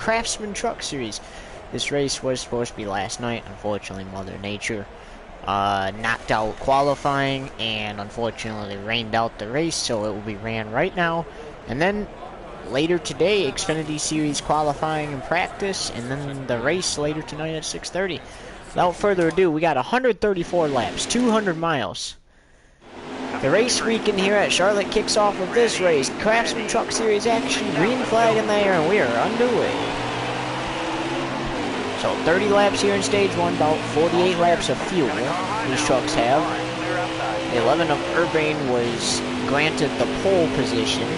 Craftsman Truck Series. This race was supposed to be last night. Unfortunately, Mother Nature knocked out qualifying and unfortunately rained out the race, so it will be ran right now. And then later today, Xfinity Series qualifying and practice, and then the race later tonight at 6:30. Without further ado, we got 134 laps, 200 miles. The race weekend here at Charlotte kicks off with this race. Craftsman Truck Series action, green flag in the air, and we are underway. So 30 laps here in stage 1, about 48 laps of fuel these trucks have. 11 of Urbane was granted the pole position.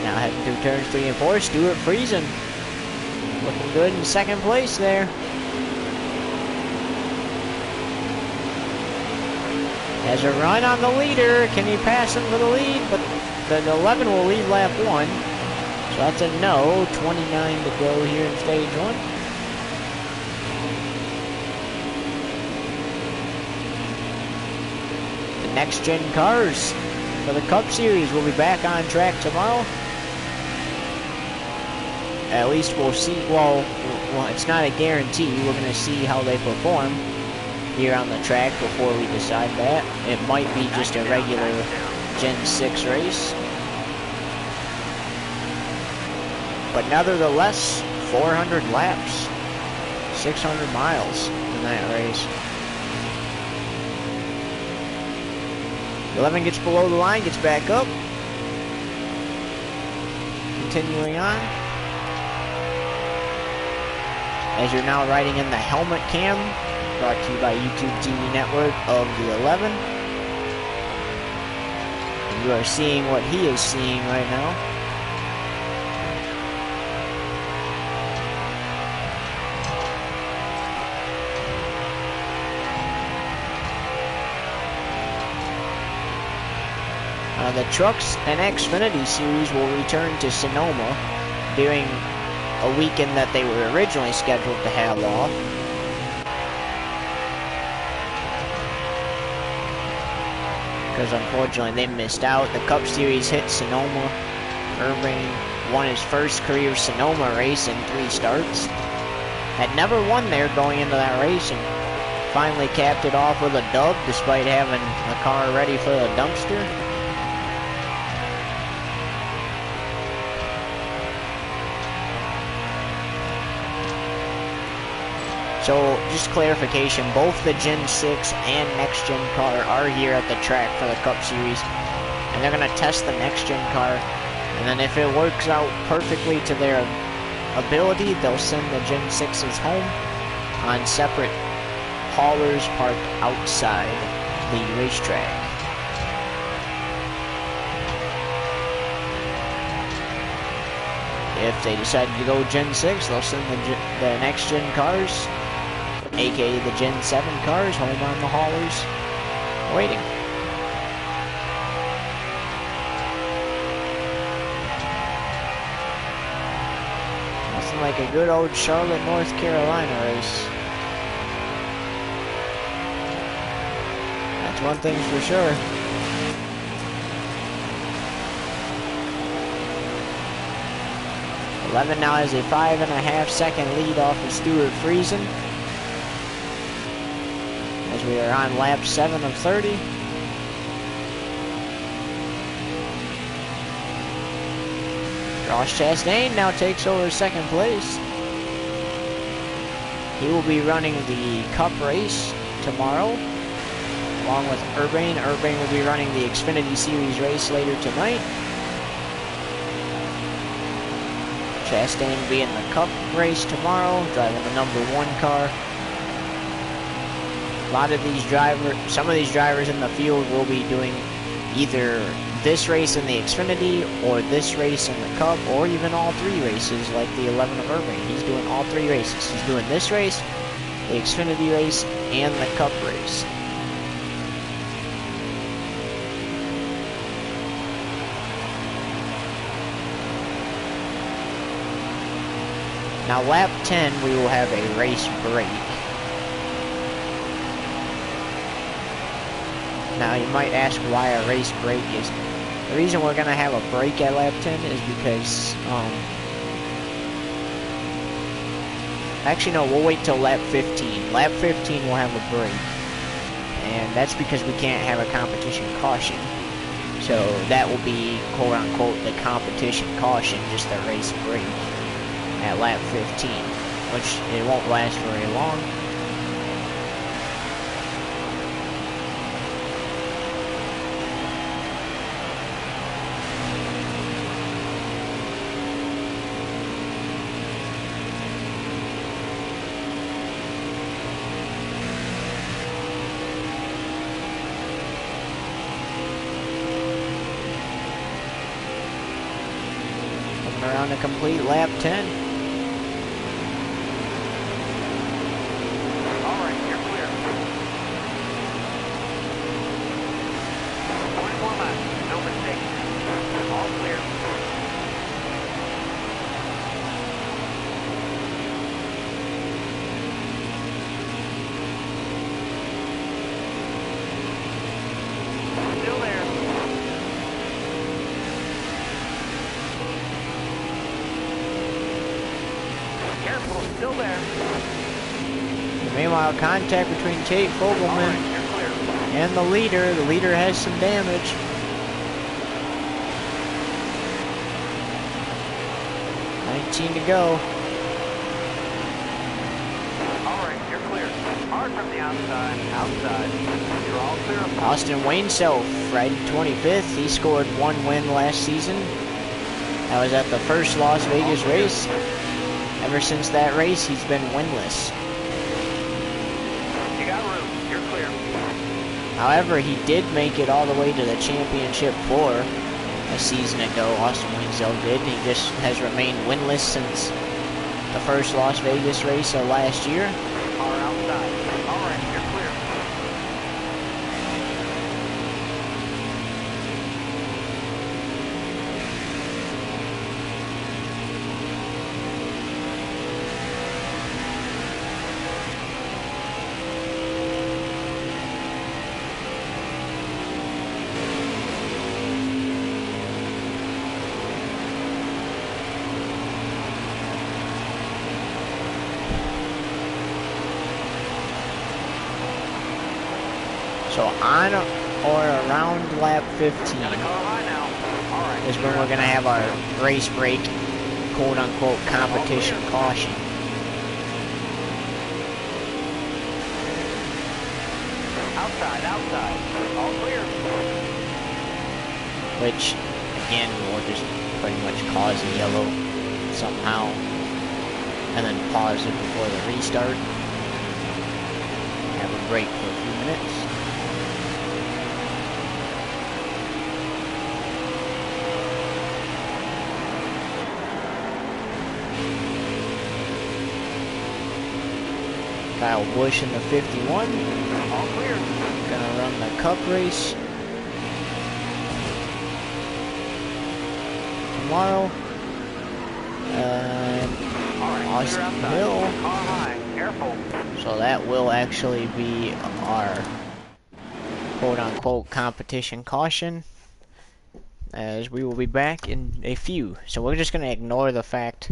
Now heading through turns 3 and 4, Stuart Friesen looking good in second place there. Has a run on the leader. Can he pass him for the lead? But the 11 will lead lap 1. So that's a no. 29 to go here in stage 1. The next gen cars for the Cup Series will be back on track tomorrow. At least we'll see. Well, it's not a guarantee. We're going to see how they perform here on the track before we decide that. It might be just a regular Gen 6 race. But nevertheless, 400 laps, 600 miles in that race. 11 gets below the line, gets back up. Continuing on. As you're now riding in the helmet cam, brought to you by YouTube TV Network of the 11. And you are seeing what he is seeing right now. The Trucks and Xfinity Series will return to Sonoma during a weekend that they were originally scheduled to have off. Because unfortunately they missed out. The Cup Series hit Sonoma. Urbane won his first career Sonoma race in 3 starts. Had never won there going into that race and finally capped it off with a dub despite having the car ready for a dumpster. So, just clarification, both the Gen 6 and Next Gen car are here at the track for the Cup Series. And they're going to test the Next Gen car. And then if it works out perfectly to their ability, they'll send the Gen 6s home on separate haulers parked outside the racetrack. If they decide to go Gen 6, they'll send the Next Gen cars, aka the Gen 7 cars, home on the haulers, waiting. Nothing like a good old Charlotte, North Carolina race. That's one thing for sure. Eleven now has a 5.5 second lead off of Stuart Friesen. As we are on lap 7 of 30. Ross Chastain now takes over second place. He will be running the Cup race tomorrow, along with Urbane. Urbane will be running the Xfinity Series race later tonight. Chastain will be in the Cup race tomorrow, driving the number 1 car. A lot of these drivers, some of these drivers in the field will be doing either this race in the Xfinity or this race in the Cup, or even all 3 races like the 11 of Urbane. He's doing all 3 races. He's doing this race, the Xfinity race, and the Cup race. Now lap 10 we will have a race break. Now you might ask why a race break is. The reason we're gonna have a break at lap 10 is because actually no, we'll wait till lap 15. Lap 15 we'll have a break. And that's because we can't have a competition caution. So that will be quote unquote the competition caution, just a race break at lap 15, which it won't last very long. Around a complete lap 10. Alright, you're clear. 44 miles, no mistake. All clear. Still there. Careful, still there. Meanwhile, contact between Tate Fogelman and the leader. The leader has some damage. $19 to go. Alright, you're clear. Hard from the outside. Outside. You're all clear. Austin Wayneself, riding 25th. He scored 1 win last season. That was at the first Las Vegas race. Ever since that race, he's been winless. You got room. You're clear. However, he did make it all the way to the championship 4 a season ago. Austin Wayneself did. He just has remained winless since the first Las Vegas race of last year. Car outside. Alright, you're clear. So on or around lap 15 Got a car high now. Alright. is when we're going to have our race break, quote-unquote, competition caution. Outside, outside. All clear. Which, again, will just pretty much cause a yellow somehow. And then pause it before the restart. Have a break for a few minutes. Kyle Busch in the 51. All clear. Gonna run the cup race tomorrow. Austin Hill. Car high. Careful. So that will actually be our quote-unquote competition caution, as we will be back in a few. So we're just going to ignore the fact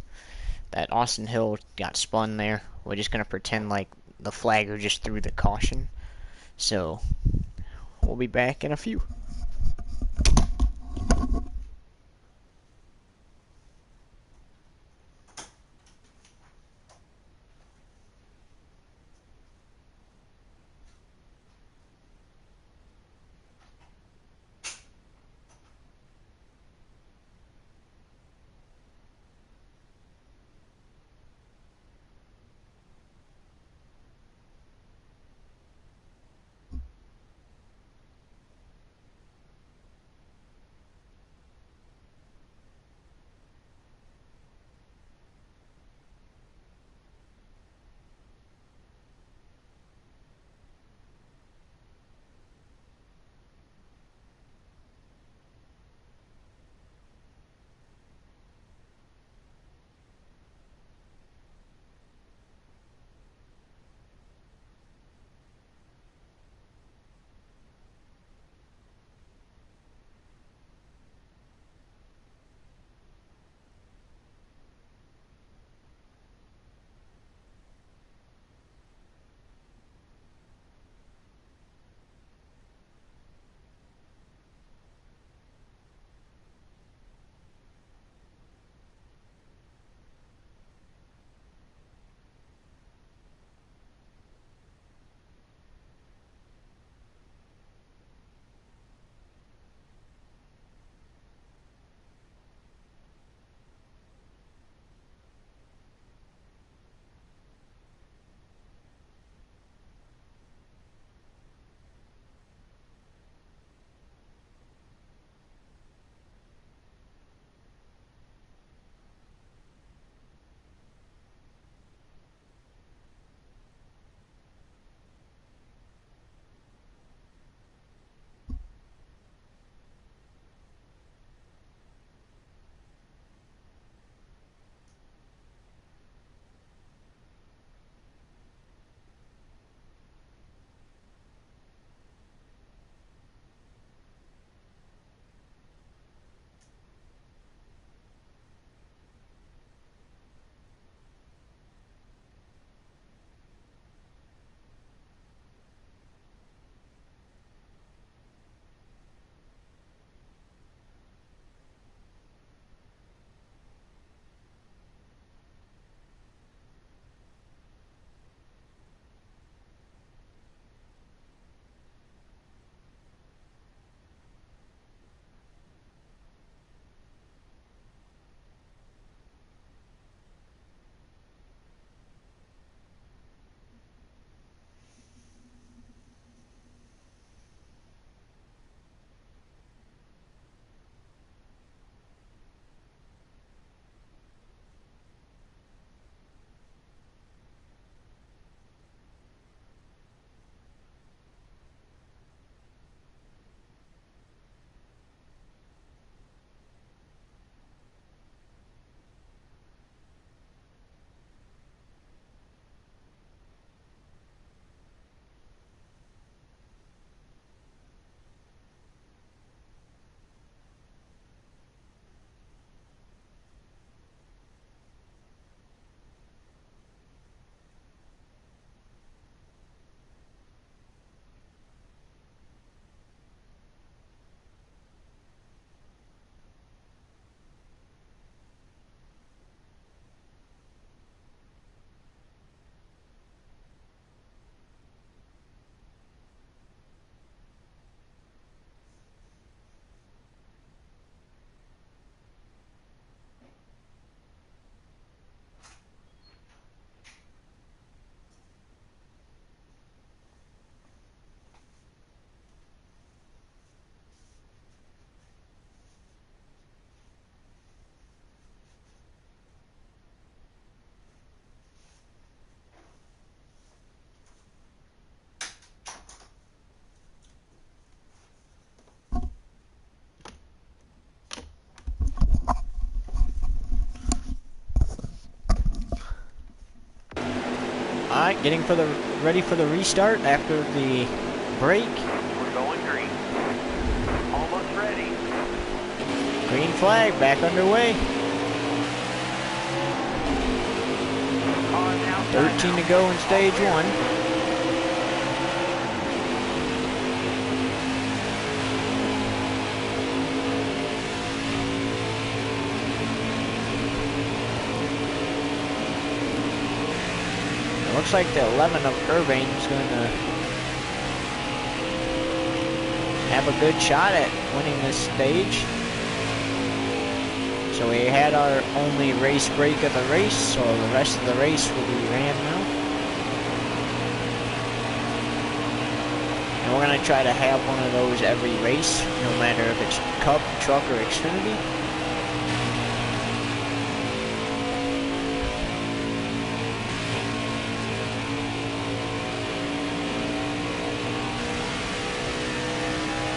that Austin Hill got spun there. We're just going to pretend like the flagger just threw the caution. So we'll be back in a few. Alright, getting ready for the restart after the break. We're going green. Almost ready. Green flag, back underway. Car on the outside 13 now. to go in stage one. It looks like the 11 of Irvine is going to have a good shot at winning this stage. So we had our only race break of the race, so the rest of the race will be ran now. And we're going to try to have one of those every race, no matter if it's Cup, Truck, or Xfinity.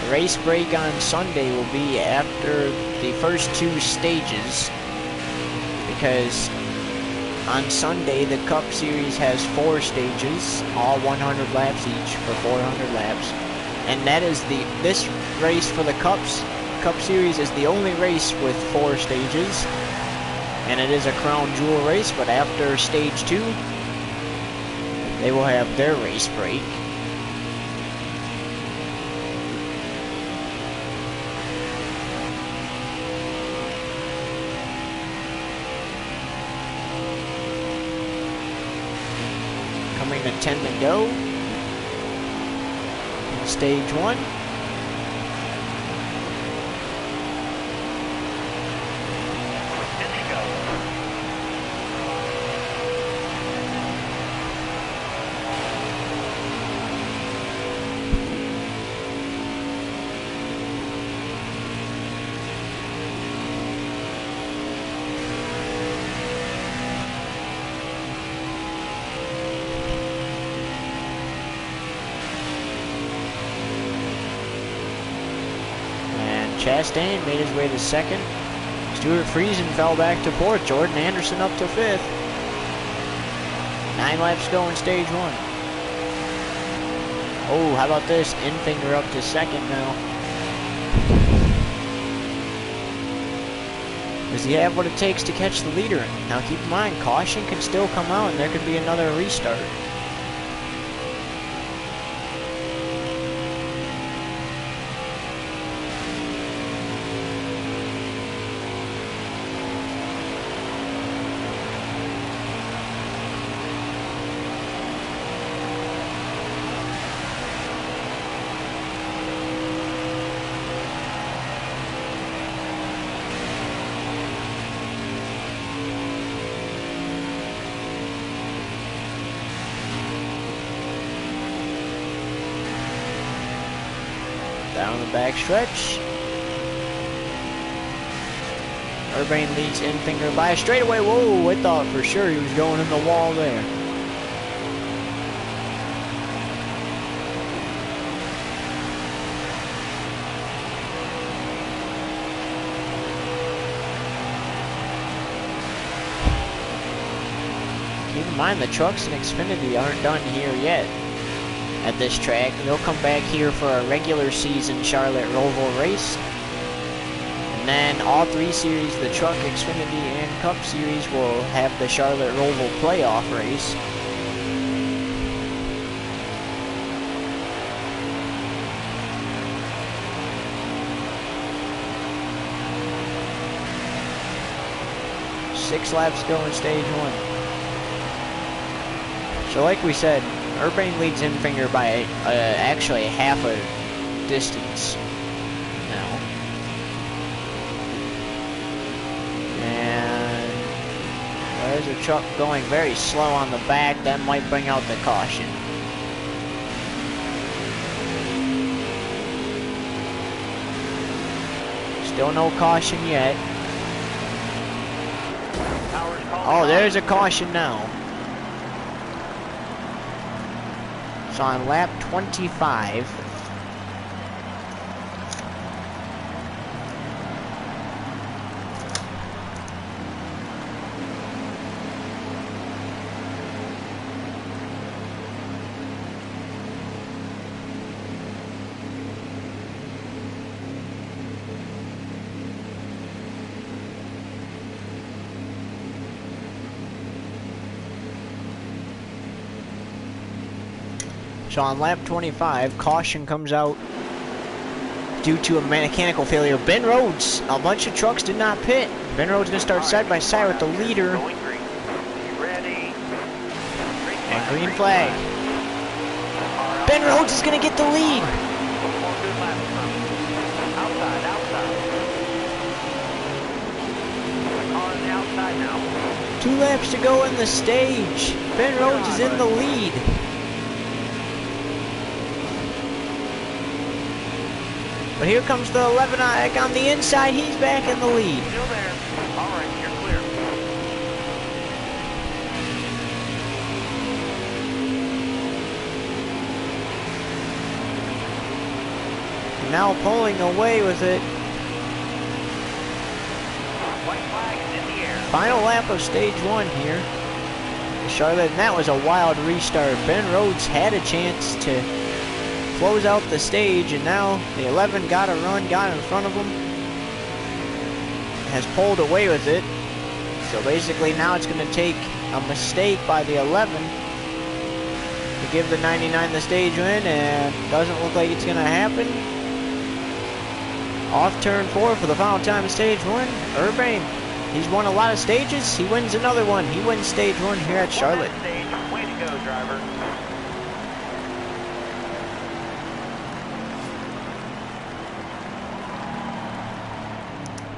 The race break on Sunday will be after the first two stages, because on Sunday the Cup Series has 4 stages, all 100 laps each for 400 laps, and that is this race for the Cup Series is the only race with 4 stages, and it is a crown jewel race. But after stage 2, they will have their race break. Coming to 10 to go in stage 1. Good to go. Chastain made his way to 2nd. Stuart Friesen fell back to 4th. Jordan Anderson up to 5th. 9 laps to go in stage 1. Oh, how about this? Infinger up to 2nd now. Does he have what it takes to catch the leader? Now keep in mind, caution can still come out and there could be another restart. Down the back stretch. Urbane leads Infinger by a straightaway. Whoa, I thought for sure he was going in the wall there. Keep in mind the trucks in Xfinity aren't done here yet. At this track, they'll come back here for a regular season Charlotte Roval race, and then all 3 series, the Truck, Xfinity, and Cup Series, will have the Charlotte Roval playoff race. Six laps to go in stage 1. So like we said, Urbane leads Infinger by actually half a distance now. And there's a truck going very slow on the back. That might bring out the caution. Still no caution yet. Oh, there's a caution now. So on lap 25, So on lap 25, caution comes out due to a mechanical failure. Ben Rhodes, a bunch of trucks did not pit. Ben Rhodes gonna start side by side with the leader. And green flag. Ben Rhodes is gonna get the lead. Now. 2 laps to go in the stage. Ben Rhodes is in the lead. But here comes the 11 on the inside. He's back in the lead. Still there. All right, you're clear. Now pulling away with it. White flag is in the air. Final lap of stage 1 here. Charlotte, and that was a wild restart. Ben Rhodes had a chance to close out the stage, and now the 11 got a run, got in front of him, has pulled away with it. So basically now it's going to take a mistake by the 11 to give the 99 the stage win, and doesn't look like it's going to happen. Off turn 4 for the final time in stage 1. Urbane, he's won a lot of stages. He wins another one. He wins stage 1 here at Charlotte. Way to go, driver.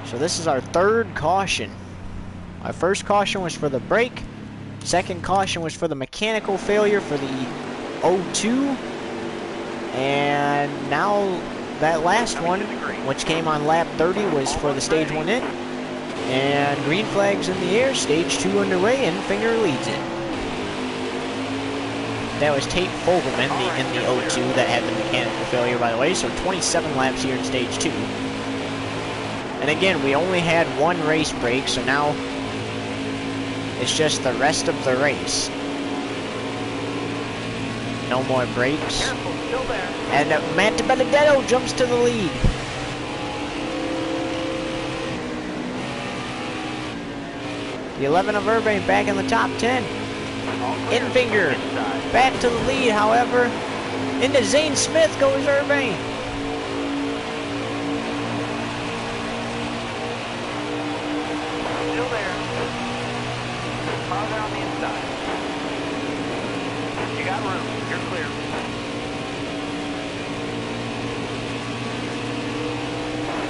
So this is our 3rd caution. Our first caution was for the brake. Second caution was for the mechanical failure for the O2. And now that last one, which came on lap 30, was for the stage 1 in. And green flags in the air, stage 2 underway, and Finger leads it. That was Tate Fogelman in the O2 that had the mechanical failure, by the way. So 27 laps here in stage 2. And again, we only had 1 race break, so now it's just the rest of the race. No more breaks. Careful, still there. And Matt Benedetto jumps to the lead. The 11 of Urbane back in the top 10. Infinger back to the lead, however. Into Zane Smith goes Urbane. Still there. Farther on the inside. You got room. You're clear.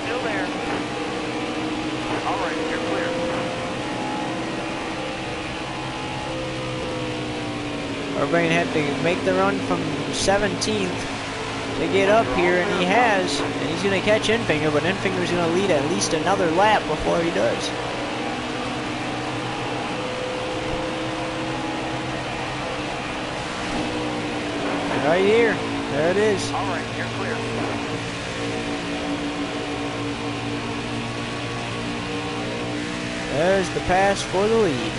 Still there. All right, you're clear. Urbane had to make the run from 17th to get up here, and he has. And he's going to catch Infinger, but Infinger's going to lead at least another lap before he does. Right here. There it is. All right, you're clear. There's the pass for the lead.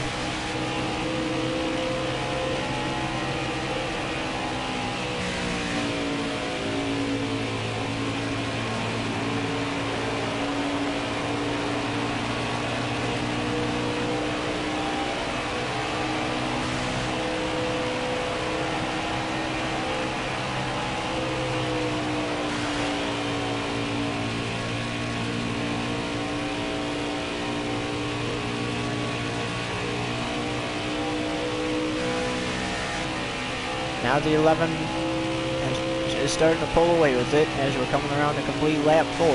Now the 11 is starting to pull away with it as we're coming around to complete lap 4.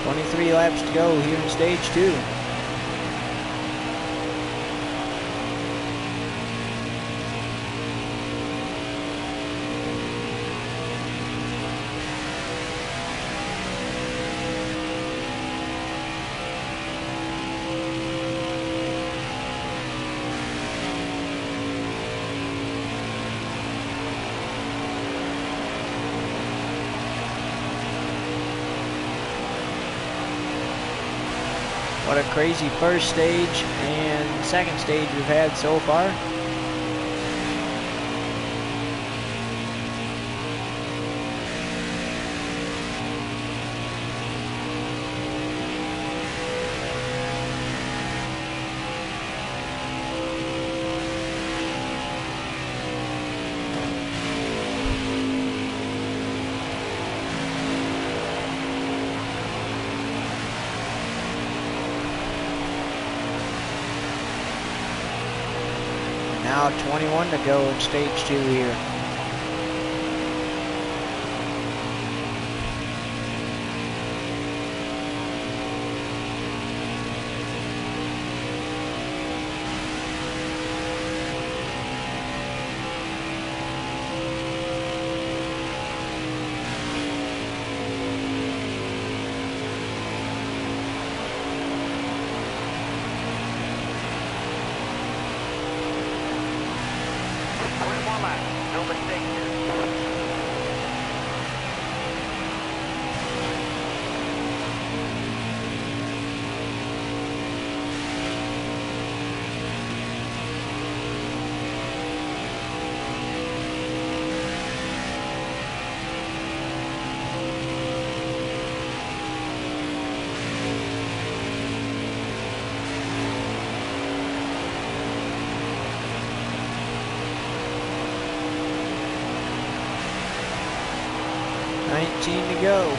"23 laps to go here in stage 2. What a crazy first stage and second stage we've had so far. Now 21 to go in stage 2 here. No mistake here. To go.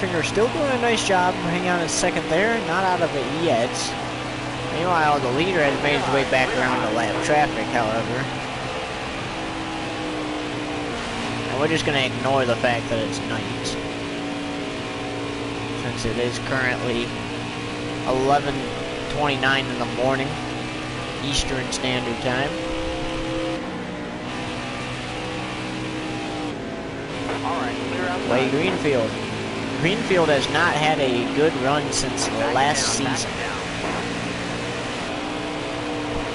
Finger's still doing a nice job hanging on his second there, not out of it yet. Meanwhile, the leader has made his way back around to lap traffic, however. And we're just going to ignore the fact that it's night, since it is currently 11:29 in the morning, Eastern Standard Time. All right, clear outside. Way Greenfield. Greenfield has not had a good run since last season.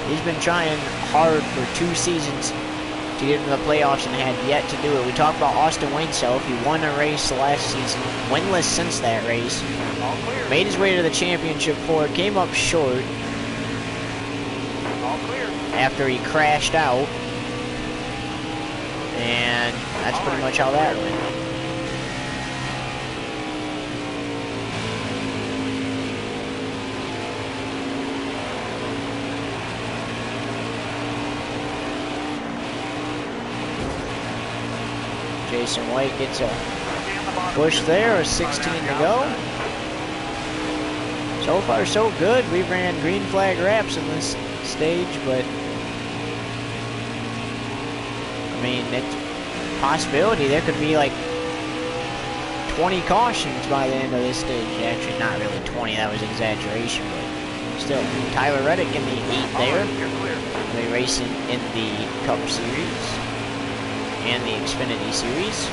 He's been trying hard for 2 seasons to get into the playoffs and had yet to do it. We talked about Austin Wayne-Self. He won a race last season, winless since that race. Made his way to the championship for it, came up short after he crashed out. And that's pretty much how that went. Jason White gets a push there, a 16 to go. So far so good. We ran green flag wraps in this stage, but I mean, it's a possibility there could be like 20 cautions by the end of this stage. Actually, not really 20, that was exaggeration, but still. Tyler Reddick in the 8 there. They're racing in the Cup Series and the Xfinity Series.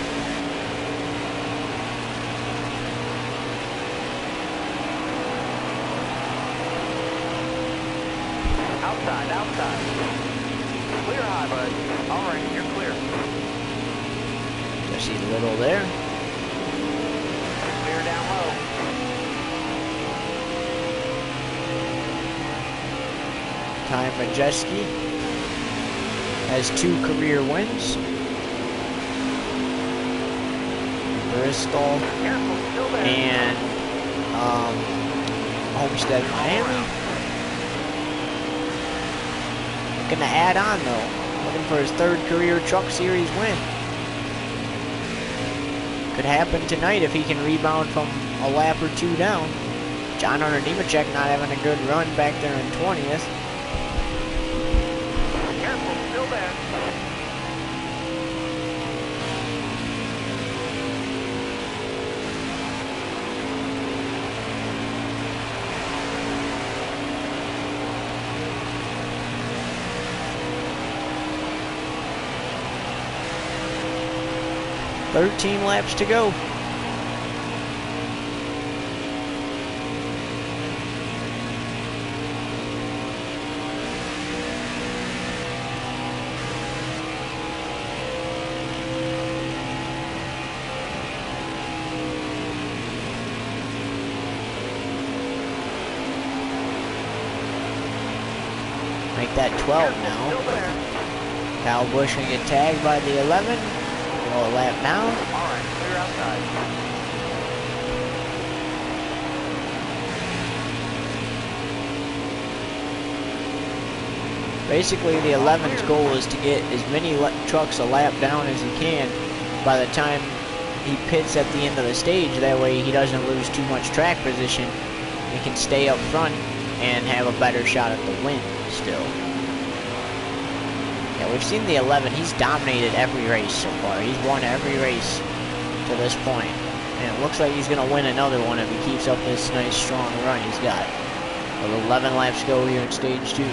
Outside. Clear high, bud. All right, you're clear. Jesse Little there. Clear down low. Ty Majeski has 2 career wins. Bristol and Homestead, Miami. Looking to add on though, looking for his 3rd career Truck Series win. Could happen tonight if he can rebound from a lap or 2 down. John Hunter Nemechek not having a good run back there in 20th. Careful, still there. "13 laps to go." Make that 12 now. Kyle Busch gonna get tagged by the 11. a lap down. All right, clear outside. Basically, the 11's goal is to get as many trucks a lap down as he can by the time he pits at the end of the stage. That way he doesn't lose too much track position. He can stay up front and have a better shot at the win still. Yeah, we've seen the 11. He's dominated every race so far. He's won every race to this point. And it looks like he's going to win another one if he keeps up this nice strong run he's got. With 11 laps to go here in stage 2.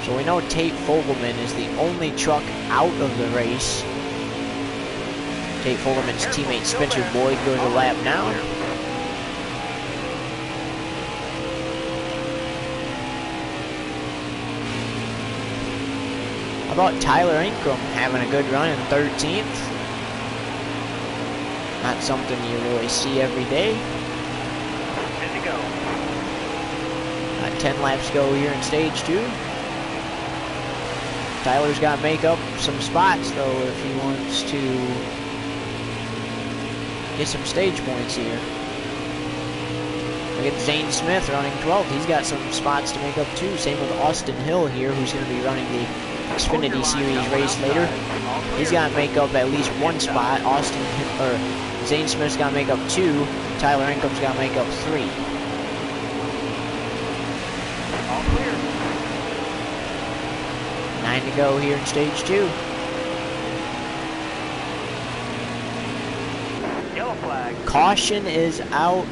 So we know Tate Fogelman is the only truck out of the race. Tate Fogelman's teammate Spencer Boyd goes a lap down. How about Tyler Ingram having a good run in 13th? Not something you really see every day. Good to go. 10 laps to go here in stage 2. Tyler's got to make up some spots, though, if he wants to get some stage points here. Look at Zane Smith running 12th. He's got some spots to make up, too. Same with Austin Hill here, who's going to be running the Xfinity Series race later. He's got to make up at least one spot. Zane Smith's got to make up 2. Tyler Ingram's got to make up 3. All clear. 9 to go here in stage 2. Yellow flag. Caution is out.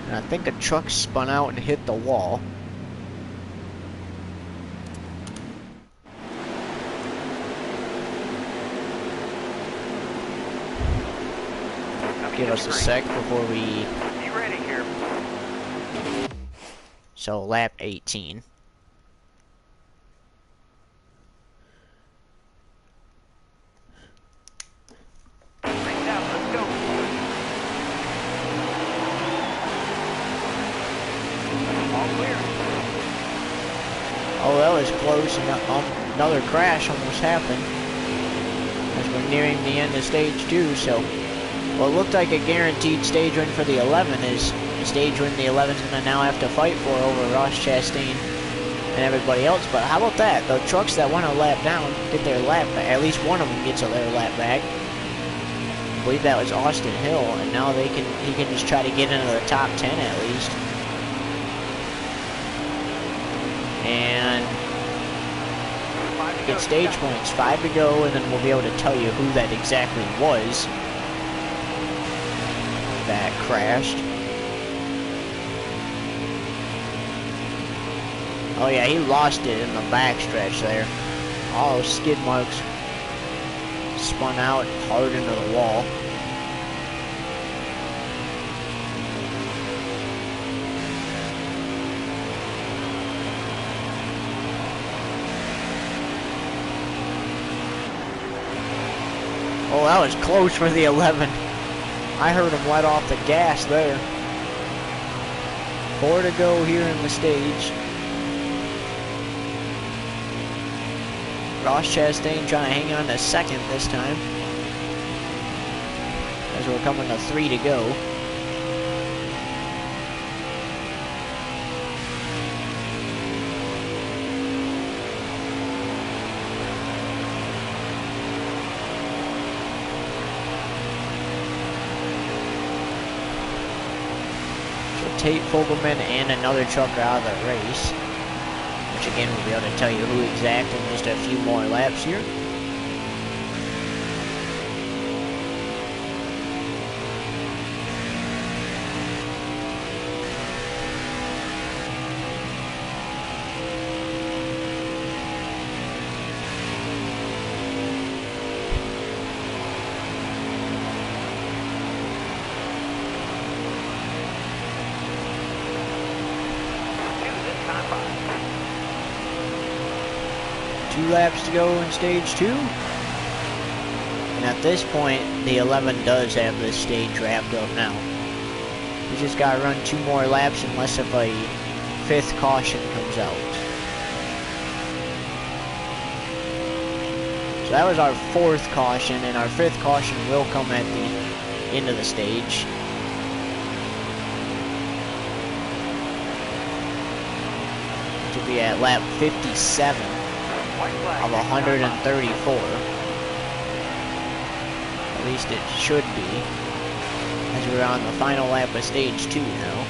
And I think a truck spun out and hit the wall. Give us a sec before we... Be ready here. So, lap 18. Rings out, let's go. All clear. Oh, that was close, and another crash almost happened as we're nearing the end of stage 2. So what looked like a guaranteed stage win for the 11 is a stage win the 11's going to now have to fight for over Ross Chastain and everybody else. But how about that? The trucks that went a lap down get their lap back. At least one of them gets their lap back. I believe that was Austin Hill, and now he can just try to get into the top 10 at least. And get stage points. 5 to go, and then we'll be able to tell you who that exactly was that crashed. Oh yeah, he lost it in the backstretch there. All those skid marks spun out hard into the wall. Oh, that was close for the 11. I heard him let off the gas there. 4 to go here in the stage. Ross Chastain trying to hang on to second this time, as we're coming to 3 to go. Tate Fogelman and another truck are out of the race, which again we'll be able to tell you who exactly in just a few more laps here. Two laps to go in stage 2. And at this point, the 11 does have this stage wrapped up now. We just got to run 2 more laps unless if a 5th caution comes out. So that was our 4th caution, and our 5th caution will come at the end of the stage. To be at lap 57 of 134. At least it should be, as we're on the final lap of stage 2 now.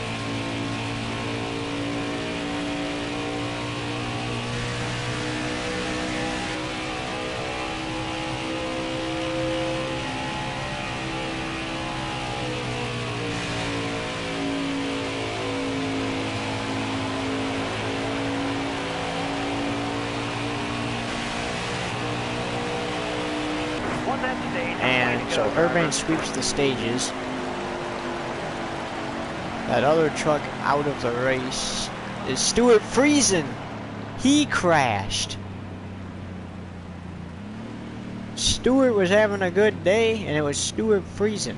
And so Urbane sweeps the stages. That other truck out of the race is Stuart Friesen. He crashed. Stuart was having a good day, and it was Stuart Friesen.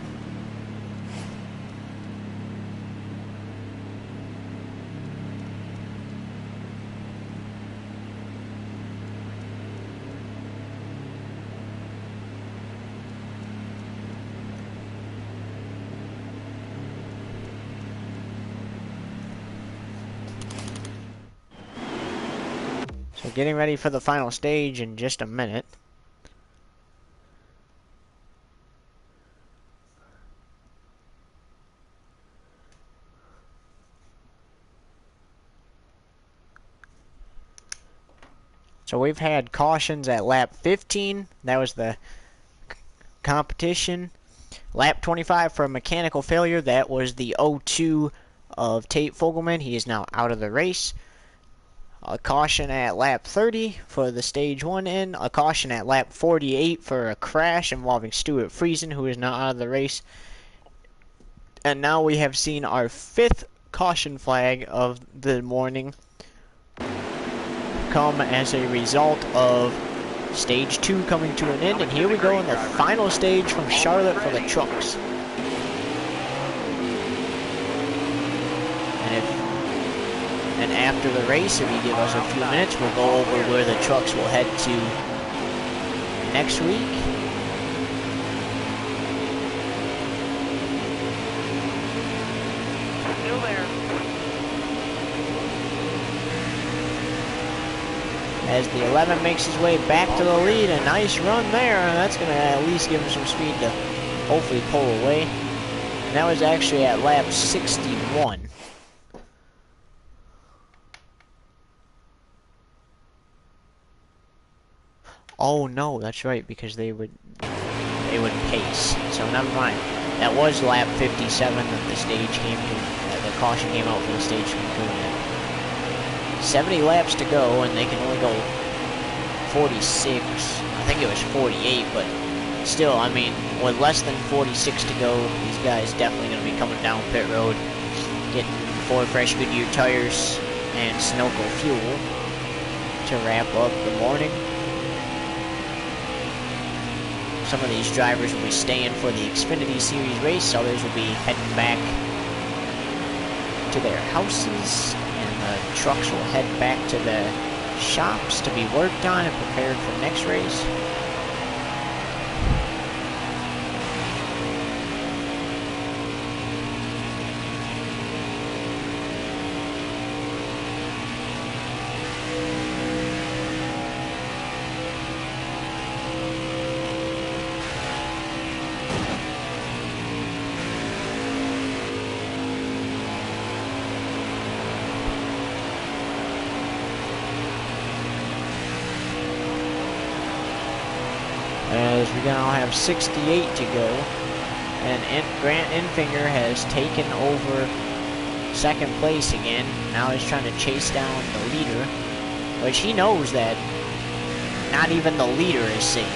So getting ready for the final stage in just a minute. So we've had cautions at lap 15. That was the competition. Lap 25 for a mechanical failure. That was the 0-2 of Tate Fogelman. He is now out of the race. A caution at lap 30 for the stage 1 end. A caution at lap 48 for a crash involving Stuart Friesen, who is now out of the race. And now we have seen our 5th caution flag of the morning come as a result of stage 2 coming to an end. And here we go in the final stage from Charlotte for the trucks. And after the race, if you give us a few minutes, we'll go over where the trucks will head to next week. Still there. As the 11 makes his way back to the lead, a nice run there, and that's going to at least give him some speed to hopefully pull away. And that was actually at lap 61. Oh no, that's right, because they would pace. So never mind. That was lap 57 that the stage came to, the caution came out for the stage conclusion. 70 laps to go, and they can only go 46. I think it was 48, but still, I mean, with less than 46 to go, these guys definitely going to be coming down pit road, getting 4 fresh Goodyear tires and Sunoco fuel to wrap up the morning. Some of these drivers will be staying for the Xfinity Series race, others will be heading back to their houses, and the trucks will head back to the shops to be worked on and prepared for next race. As we now have 68 to go, and Grant Enfinger has taken over second place again. Now he's trying to chase down the leader, which he knows that not even the leader is safe.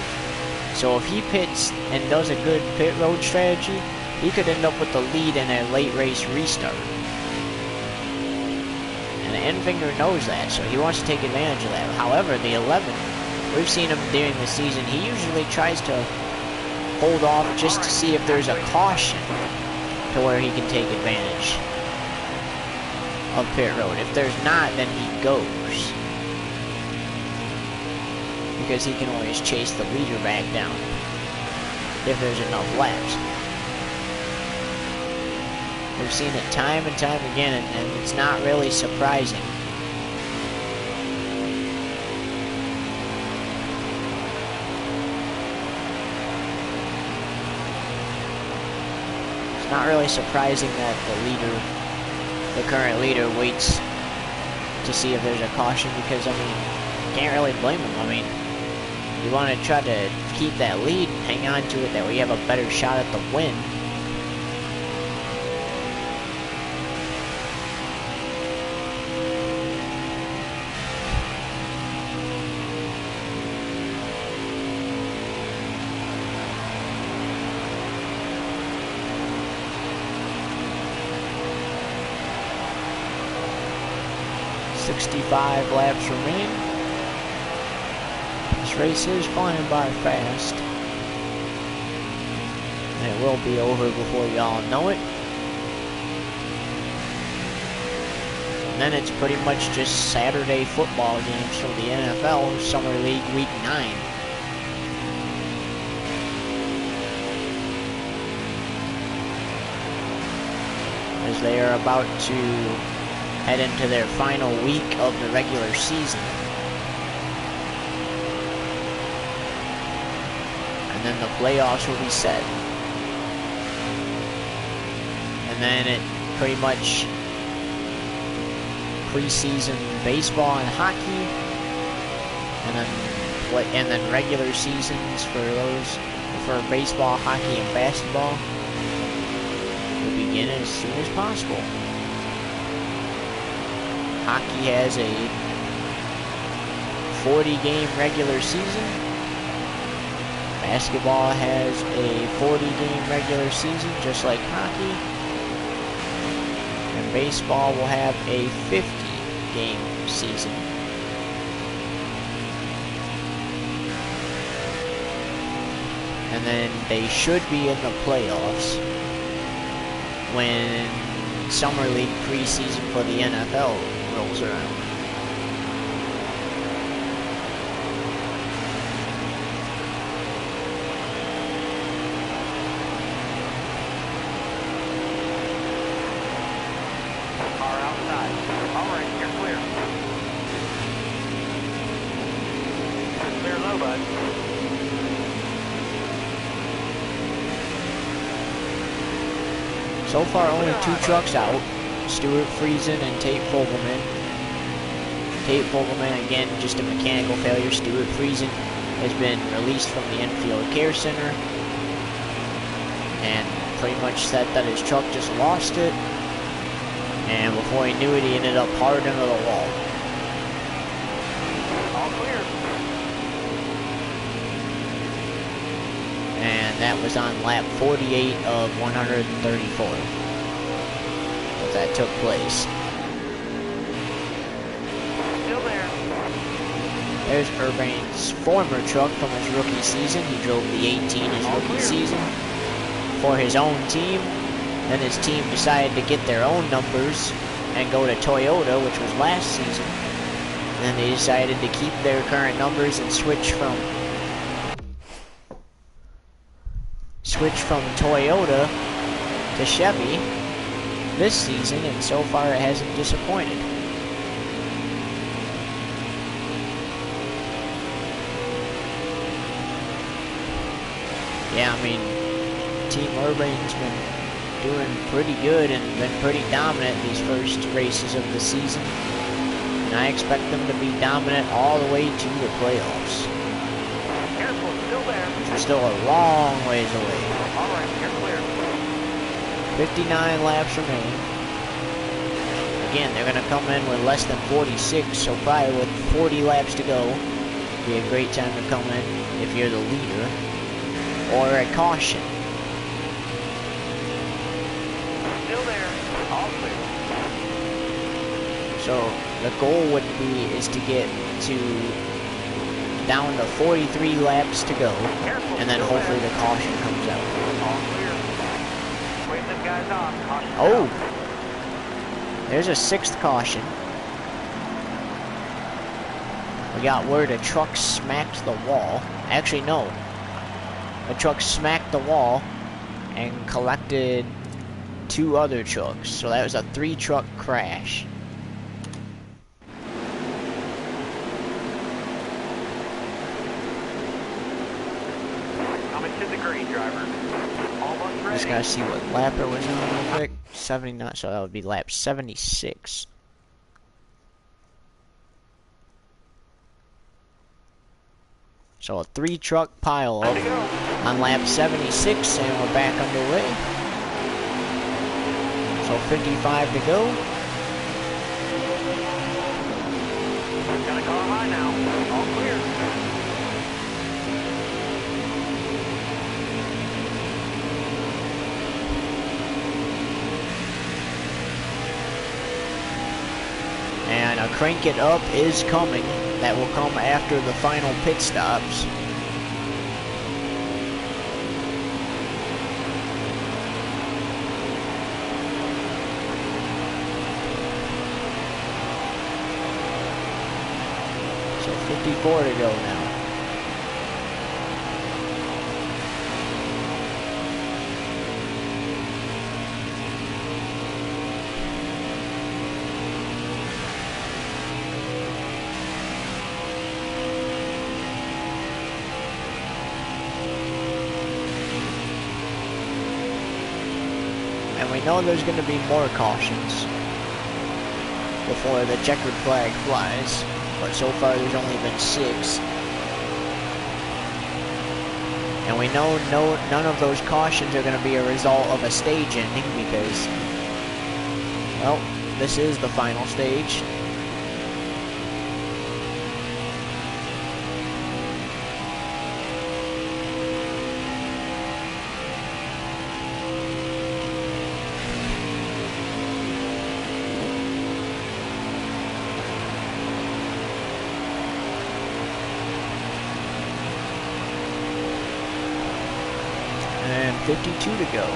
So if he pits and does a good pit road strategy, he could end up with the lead in a late race restart. And Enfinger knows that, so he wants to take advantage of that. However, the 11, we've seen him during the season, he usually tries to hold off just to see if there's a caution to where he can take advantage of pit road. If there's not, then he goes. because he can always chase the leader back down if there's enough laps. We've seen it time and time again, and it's not really surprising. It's not really surprising that the current leader waits to see if there's a caution, because, I mean, you can't really blame him. I mean, you want to try to keep that lead and hang on to it, that way you have a better shot at the win. .65 laps remain. This race is flying by fast, and it will be over before y'all know it. And then it's pretty much just Saturday football games for the NFL Summer League Week 9. As they are about to head into their final week of the regular season. And then the playoffs will be set. And then it pretty much preseason baseball and hockey. And then regular seasons for baseball, hockey, and basketball will begin as soon as possible. Hockey has a 40-game regular season. Basketball has a 40-game regular season, just like hockey. And baseball will have a 50-game season. And then they should be in the playoffs when Summer League preseason for the NFL rolls around. Car outside. All right, you're clear. Clear low, bud. So far, only 2 trucks out. Stuart Friesen and Tate Fogelman. Tate Fogelman, again, just a mechanical failure. Stuart Friesen has been released from the infield care center and pretty much said that his truck just lost it. And before he knew it, he ended up hard into the wall. All clear. And that was on lap 48 of 134. That took place. Still there. There's Urbane's former truck from his rookie season. He drove the 18 his rookie season for his own team. Then his team decided to get their own numbers and go to Toyota, which was last season. And then they decided to keep their current numbers and switch from Toyota to Chevy this season, and so far it hasn't disappointed. Yeah, I mean, Team Urbane's been doing pretty good and been pretty dominant these first races of the season, and I expect them to be dominant all the way to the playoffs. Careful, still there. Which is still a long ways away. All right, you're clear. 59 laps remain. Again, they're going to come in with less than 46, so probably with 40 laps to go, be a great time to come in if you're the leader, or at caution. Still there. All clear. So the goal is to get to down to 43 laps to go, Careful, and then still hopefully there. the caution comes out. All clear. Wait them guys off. Caution Oh! out. There's a 6th caution. We got word a truck smacked the wall. Actually, no. A truck smacked the wall and collected 2 other trucks. So that was a 3-truck crash. Coming to the green, driver. Almost ready. Just gotta see what lap it was on real quick. 79, so that would be lap 76. So a 3-truck pile up on lap 76, and we're back underway. So 55 to go. Got a car high now. All clear. And a crank it up is coming. That will come after the final pit stops. So 54 to go now. And we know there's going to be more cautions before the checkered flag flies, but so far there's only been 6. And we know none of those cautions are going to be a result of a stage ending because, well, this is the final stage. And 52 to go.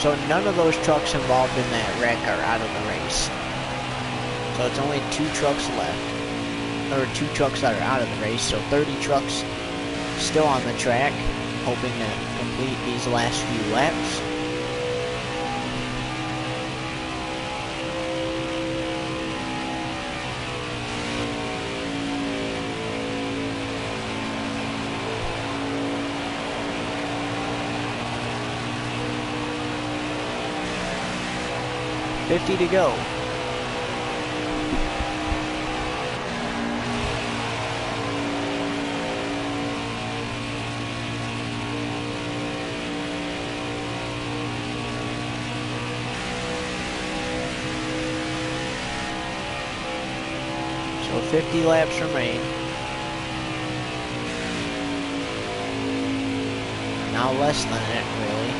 So none of those trucks involved in that wreck are out of the race. So it's only 2 trucks left. Or 2 trucks that are out of the race. So 30 trucks still on the track, hoping to complete these last few laps. $50 to go. So 50 laps remain. Now less than it, really.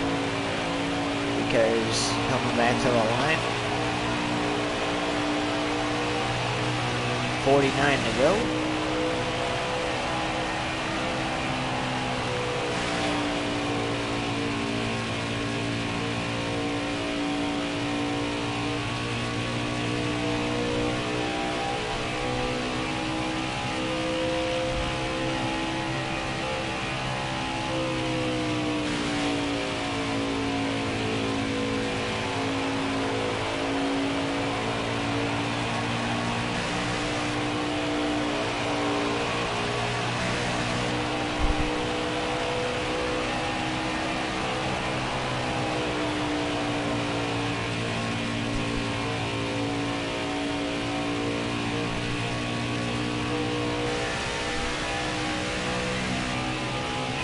Because coming back to the line. 49 to go.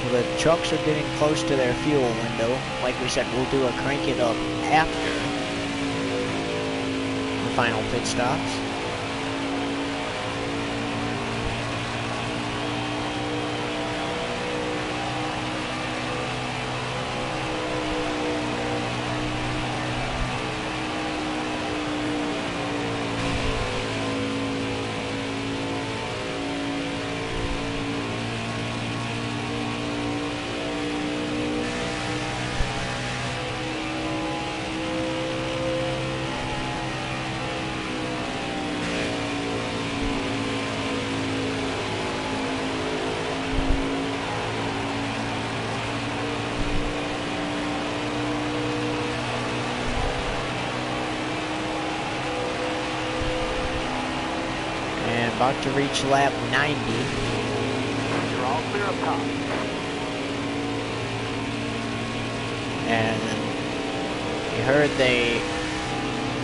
So the trucks are getting close to their fuel window. Like we said, we'll do a crank it up after the final pit stops. about to reach lap 90. You're all clear up top. And you heard the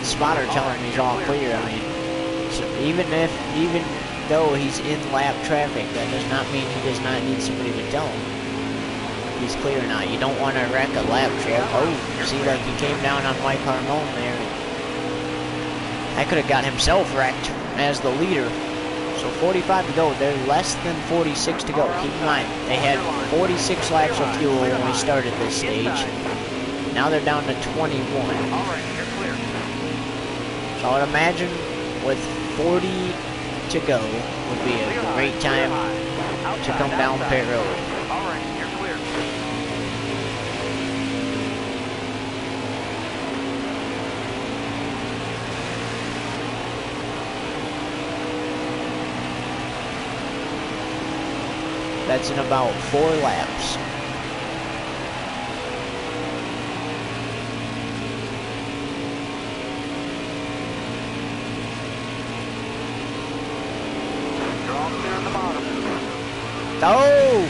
spotter telling me he's all clear. I mean, so even though he's in lap traffic, that does not mean he does not need somebody to tell him if he's clear or not. You don't want to wreck a lap trip. Oh, see, like he came down on Mike Harmon there. That could have got himself wrecked as the leader. So 45 to go. They're less than 46 to go. Keep in mind, they had 46 laps of fuel when we started this stage. Now they're down to 21. All right, you're clear. So I would imagine with 40 to go would be a great time to come down pit road. All right, you're clear. That's in about 4 laps. You're all clear at the bottom. Oh!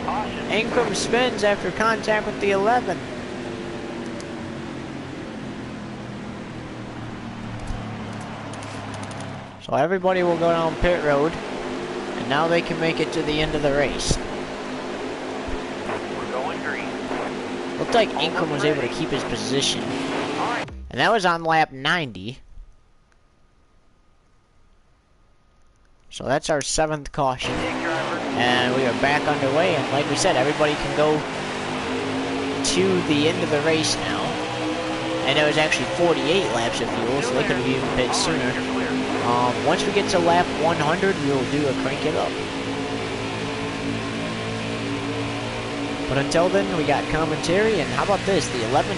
Caution. Ingram spins after contact with the 11. So everybody will go down pit road. And now they can make it to the end of the race. We're going green. Looked like Ingram was able to keep his position. All right. And that was on lap 90. So that's our 7th caution. Take driver. And we are back underway. And like we said, everybody can go to the end of the race now. And it was actually 48 laps of fuel, so they could have even pit All right, sooner. you're clear. Once we get to lap 100, we will do a crank it up. But until then, we got commentary, and how about this? The 11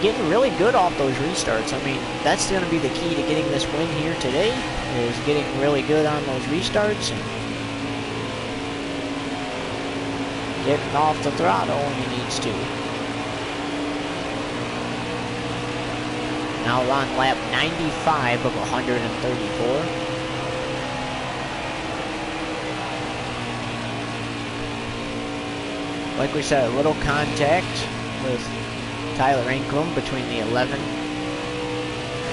getting really good off those restarts. I mean, that's going to be the key to getting this win here today, is getting really good on those restarts and getting off the throttle when he needs to. Now we're on lap 95 of 134. Like we said, a little contact with Tyler Ingram between the 11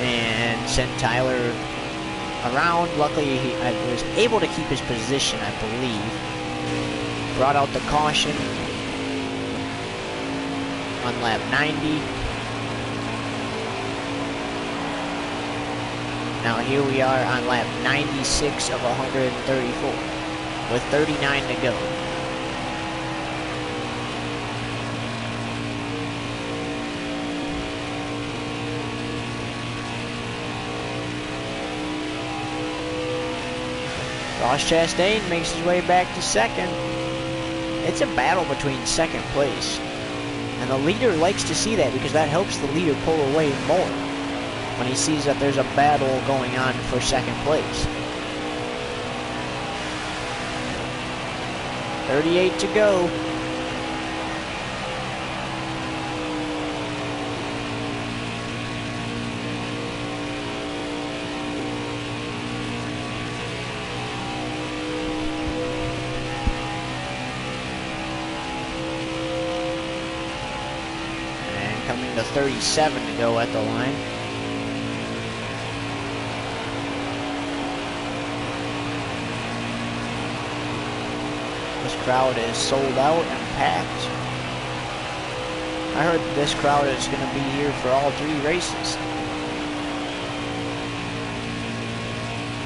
and sent Tyler around. Luckily, he was able to keep his position, I believe. Brought out the caution on lap 90. Now here we are on lap 96 of 134 with 39 to go. Ross Chastain makes his way back to 2nd. It's a battle between 2nd place. And the leader likes to see that because that helps the leader pull away more when he sees that there's a battle going on for 2nd place. 38 to go. And coming to 37 to go at the line. This crowd is sold out and packed. I heard this crowd is going to be here for all 3 races.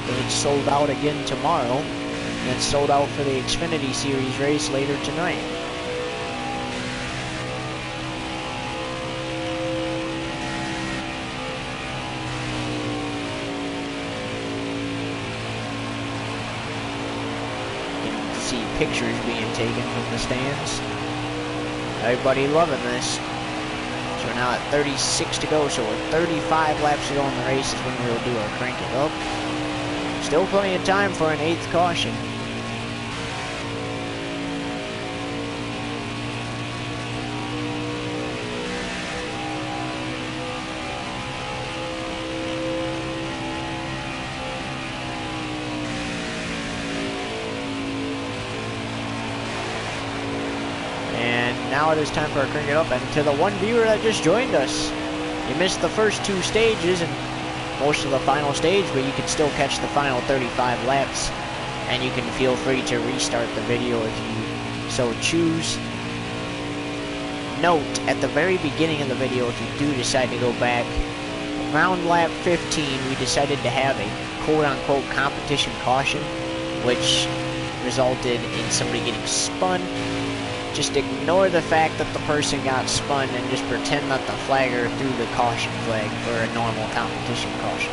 It's sold out again tomorrow, and it's sold out for the Xfinity Series race later tonight. See pictures being taken from the stands. Everybody loving this. So we're now at 36 to go, so with 35 laps to go in the race is when we'll do our crank it up. Still plenty of time for an 8th caution. now it is time for our Crank It Up. And to the one viewer that just joined us, you missed the first 2 stages and most of the final stage, but you can still catch the final 35 laps. And you can feel free to restart the video if you so choose. Note, at the very beginning of the video, if you do decide to go back, around lap 15, we decided to have a quote-unquote competition caution, which resulted in somebody getting spun. Just ignore the fact that the person got spun and just pretend that the flagger threw the caution flag for a normal competition caution.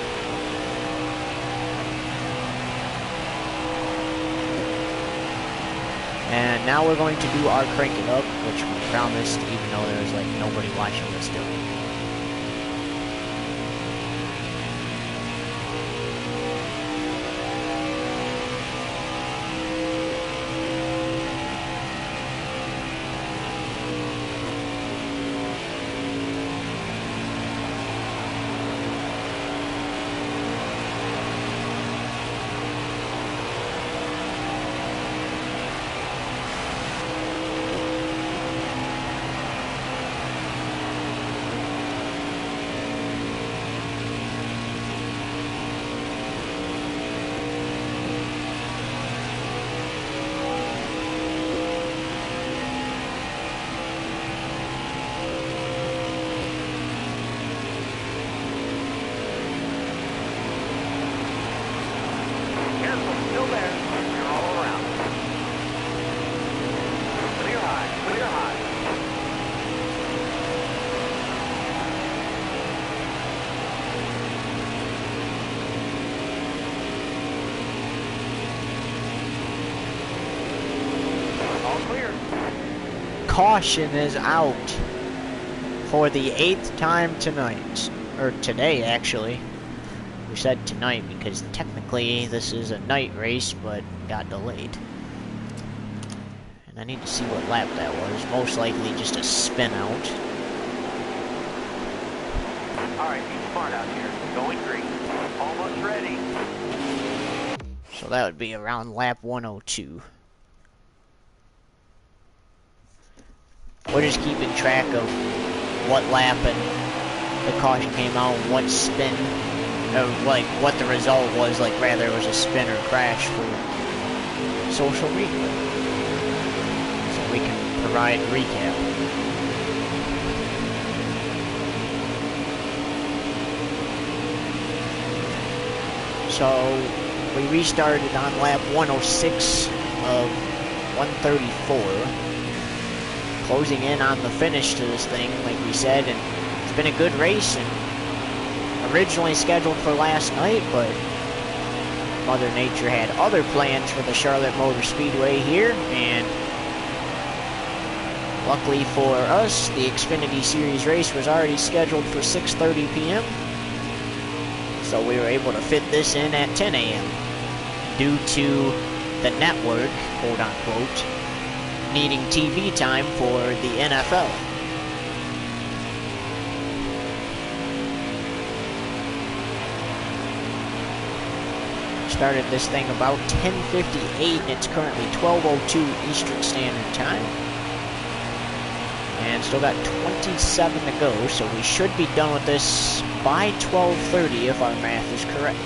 And now we're going to do our Crank It Up, which we promised, even though there was like nobody watching us do it. Caution is out for the 8th time tonight, or today actually. We said tonight because technically this is a night race, but got delayed. And I need to see what lap that was. Most likely just a spin out. Alright, be smart out here. Going green. Almost ready. So that would be around lap 102. We're just keeping track of what lap and the caution came out, what spin, or like what the result was, like rather it was a spin or crash for social media. So we can provide recap. So we restarted on lap 106 of 134. Closing in on the finish to this thing, like we said, and it's been a good race, and originally scheduled for last night, but Mother Nature had other plans for the Charlotte Motor Speedway here, and luckily for us, the Xfinity Series race was already scheduled for 6:30 p.m., so we were able to fit this in at 10 a.m. due to the network, quote-unquote, needing TV time for the NFL. Started this thing about 10:58 and it's currently 12:02 Eastern Standard Time. And still got 27 to go, so we should be done with this by 12:30 if our math is correct.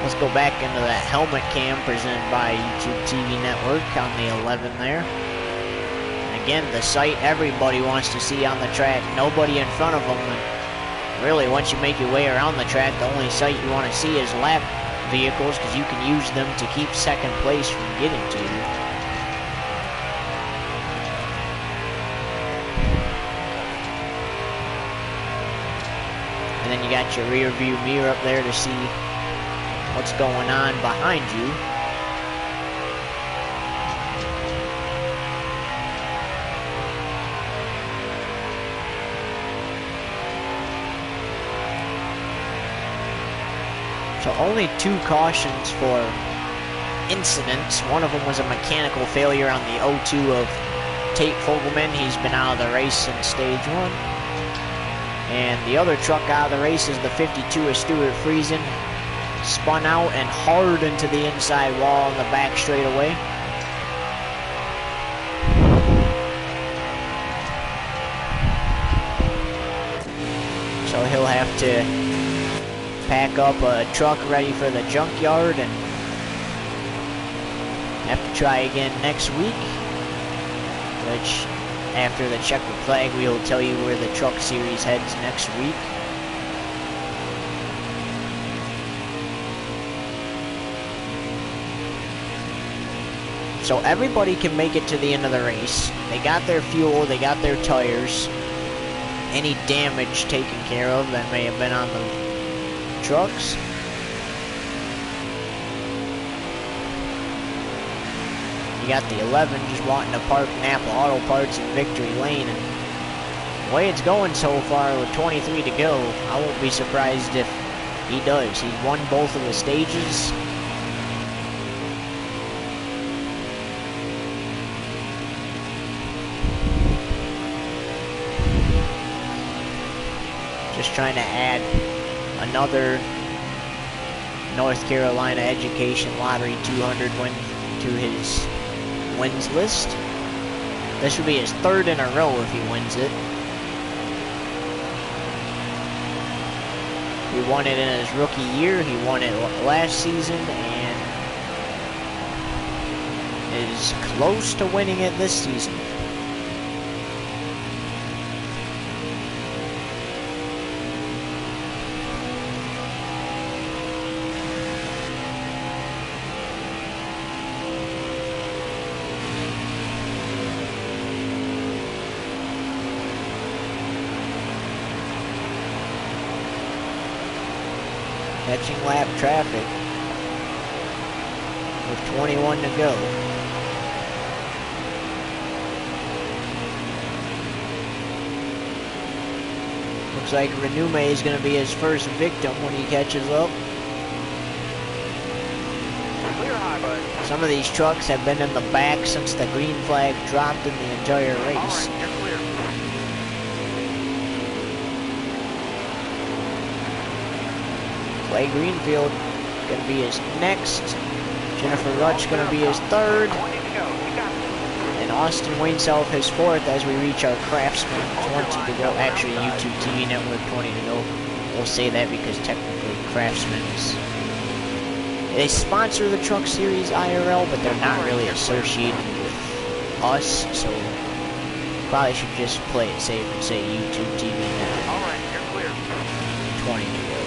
Let's go back into that helmet cam presented by YouTube TV Network on the 11 there. And again, the sight everybody wants to see on the track, nobody in front of them. And really, once you make your way around the track, the only sight you want to see is lap vehicles because you can use them to keep second place from getting to you. And then you got your rear view mirror up there to see what's going on behind you. So only 2 cautions for incidents. One of them was a mechanical failure on the O2 of Tate Fogelman. He's been out of the race since stage 1. And the other truck out of the race is the 52 of Stuart Friesen. Spun out and hard into the inside wall in the back straightaway. So he'll have to pack up a truck ready for the junkyard and have to try again next week, which after the checkered flag we'll tell you where the truck series heads next week. So everybody can make it to the end of the race. They got their fuel, they got their tires, any damage taken care of that may have been on the trucks. You got the 11 just wanting to park Napa Auto Parts in Victory Lane, and the way it's going so far with 23 to go, I won't be surprised if he does. He's won both of the stages. Just trying to add another North Carolina Education Lottery 200 win to his wins list. This would be his third in a row if he wins it. He won it in his rookie year, he won it last season, and is close to winning it this season. Catching lap traffic with 21 to go. Looks like Renume is going to be his first victim when he catches up. Clear high, bud. Some of these trucks have been in the back since the green flag dropped in the entire race. All right, you're clear. Clay Greenfield going to be his next. Jennifer Rutch going to be his third. 20 to go. You got it. And Austin Wayneself his fourth as we reach our Craftsman 20 to go. Actually, YouTube TV Network 20 to go. We'll say that because technically Craftsman is... They sponsor the Truck Series IRL, but they're not really associated with us, so probably should just play it safe and say YouTube TV Network. All right, you're clear. 20 to go.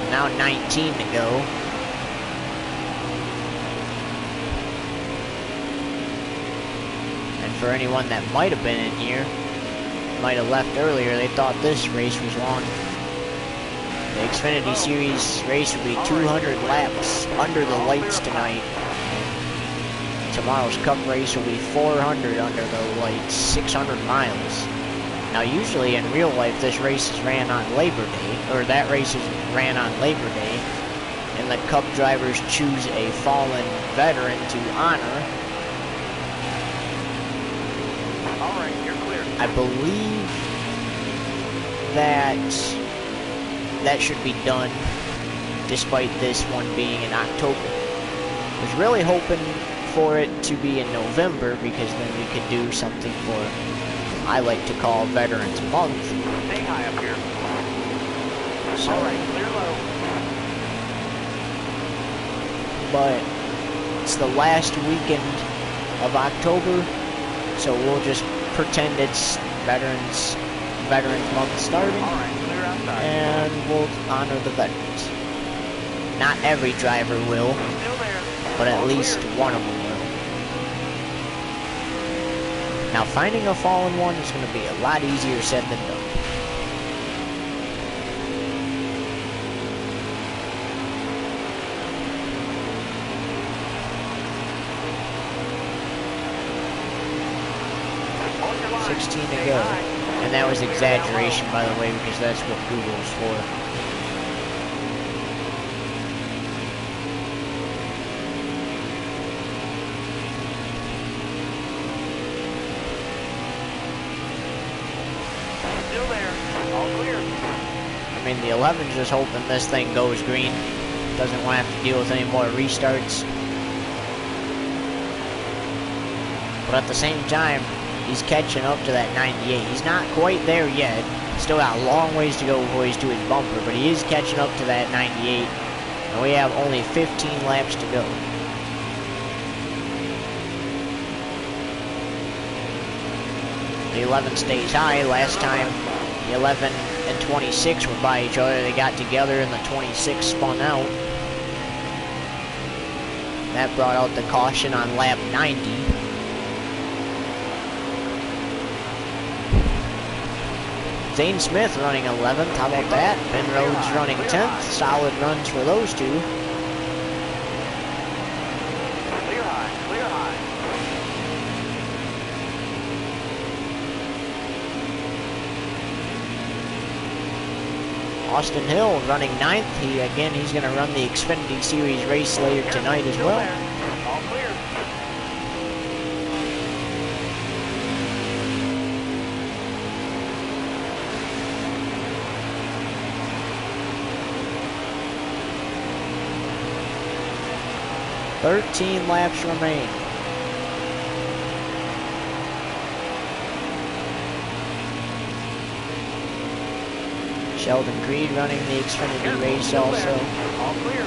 Now 19 to go. And for anyone that might have been in here, might have left earlier, they thought this race was long. The Xfinity Series race will be 200 laps under the lights tonight. Tomorrow's Cup race will be 400 under the lights, 600 miles. Now, usually in real life, this race is ran on Labor Day, or that race is ran on Labor Day, and the Cup drivers choose a fallen veteran to honor. All right, you're clear. I believe that that should be done, despite this one being in October. I was really hoping for it to be in November, because then we could do something for, I like to call Veterans Month. Stay high up here. So, All right, clear low. but it's the last weekend of October, so we'll just pretend it's Veterans Month starting, All right, clear outside. and we'll honor the veterans. Not every driver will, Still there. but at All least clear. one of them will. Now, finding a fallen one is going to be a lot easier said than done. Hold your line. 16 to Stay go. high. And that was exaggeration, by the way, because that's what Google's for. clear. I mean, the 11's just hoping this thing goes green. Doesn't want to have to deal with any more restarts. But at the same time, he's catching up to that 98. He's not quite there yet. Still got a long ways to go before he's to his bumper, but he is catching up to that 98. And we have only 15 laps to go. The 11 stays high. Last time, the 11 and 26 were by each other. They got together and the 26 spun out. That brought out the caution on lap 90. Zane Smith running 11th. How about that? Ben Rhodes running 10th. Solid runs for those two. Clear high, clear high. Austin Hill running 9th. He's going to run the Xfinity Series race later tonight as well. All clear. "13 laps remain. Sheldon Creed running the Xfinity race also. All clear.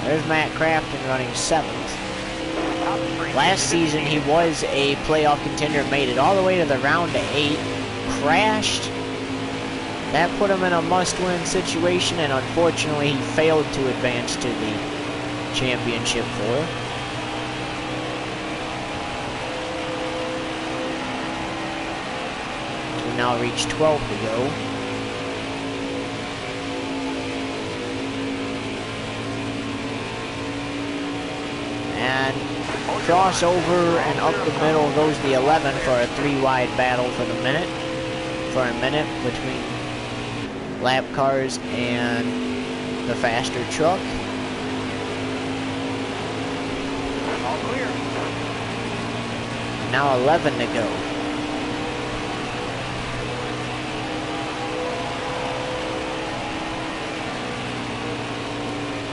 There's Matt Craftsman running 7th. Top three. Last season he was a playoff contender, made it all the way to the round of 8, crashed. That put him in a must-win situation, and unfortunately he failed to advance to the championship four. We now reach 12 to go. And crossover and up the middle goes the 11 for a 3-wide battle for a minute between lap cars and the faster truck. All clear. Now 11 to go.